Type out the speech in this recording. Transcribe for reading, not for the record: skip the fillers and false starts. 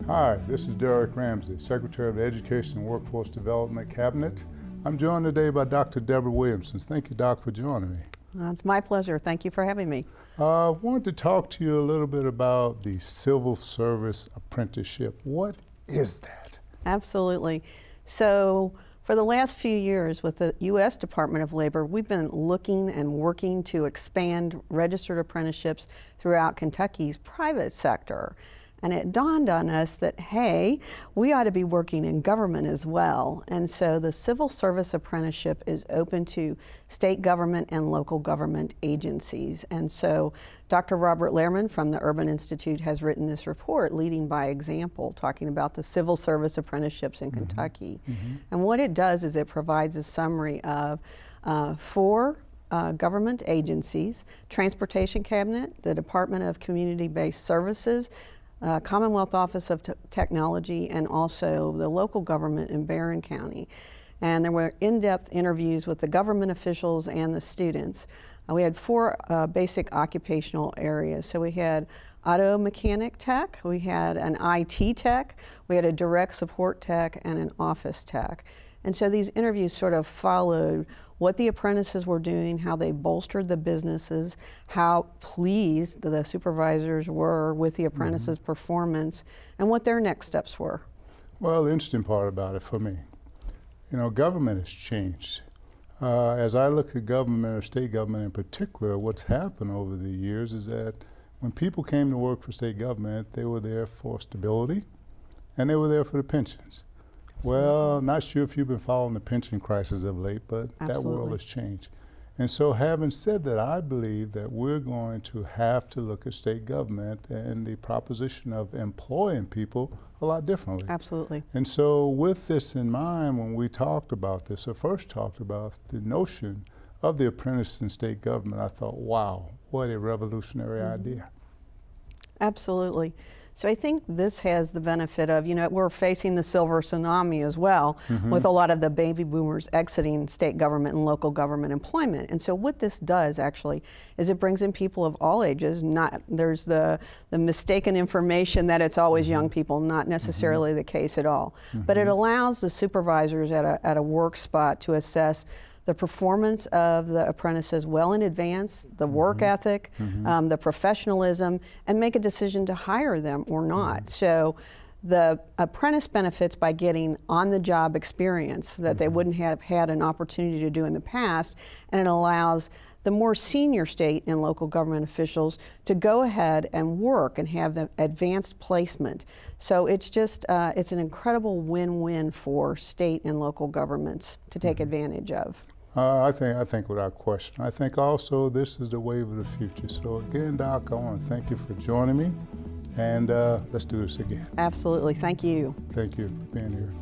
Hi, this is Derek Ramsey, Secretary of Education and Workforce Development Cabinet. I'm joined today by Dr. Deborah Williamson. Thank you, Doc, for joining me. It's my pleasure. Thank you for having me. I wanted to talk to you a little bit about the Civil Service Apprenticeship. What is that? Absolutely. So for the last few years with the U.S. Department of Labor, we've been looking and working to expand registered apprenticeships throughout Kentucky's private sector. And it dawned on us that, hey, we ought to be working in government as well. And so the Civil Service Apprenticeship is open to state government and local government agencies. And so Dr. Robert Lehrman from the Urban Institute has written this report, Leading by Example, talking about the Civil Service Apprenticeships in Kentucky. And what it does is it provides a summary of four government agencies: Transportation Cabinet, the Department of Community-Based Services, Commonwealth Office of Technology, and also the local government in Barron County. And there were in-depth interviews with the government officials and the students. We had four basic occupational areas. So we had auto mechanic tech, we had an IT tech, we had a direct support tech, and an office tech. And so these interviews sort of followed what the apprentices were doing, how they bolstered the businesses, how pleased the supervisors were with the apprentices' performance, and what their next steps were. Well, the interesting part about it for me, you know, government has changed. As I look at government, or state government in particular, what's happened over the years is that when people came to work for state government, they were there for stability, and they were there for the pensions. Well, not sure if you've been following the pension crisis of late, but that world has changed. And so having said that, I believe that we're going to have to look at state government and the proposition of employing people a lot differently. Absolutely. And so with this in mind, when we talked about this, or first talked about the notion of the apprentice in state government, I thought, wow, what a revolutionary idea. Absolutely. So I think this has the benefit of, you know, we're facing the silver tsunami as well, with a lot of the baby boomers exiting state government and local government employment. And so what this does actually is it brings in people of all ages. There's the mistaken information that it's always young people, not necessarily the case at all. But it allows the supervisors at a work spot to assess the performance of the apprentices well in advance, the work ethic, the professionalism, and make a decision to hire them or not. So the apprentice benefits by getting on-the-job experience that they wouldn't have had an opportunity to do in the past, and it allows the more senior state and local government officials to go ahead and work and have the advanced placement. So it's just, it's an incredible win-win for state and local governments to take advantage of. I think without question. I think also this is the wave of the future. So again, Doc, I want to thank you for joining me, and let's do this again. Absolutely, thank you. Thank you for being here.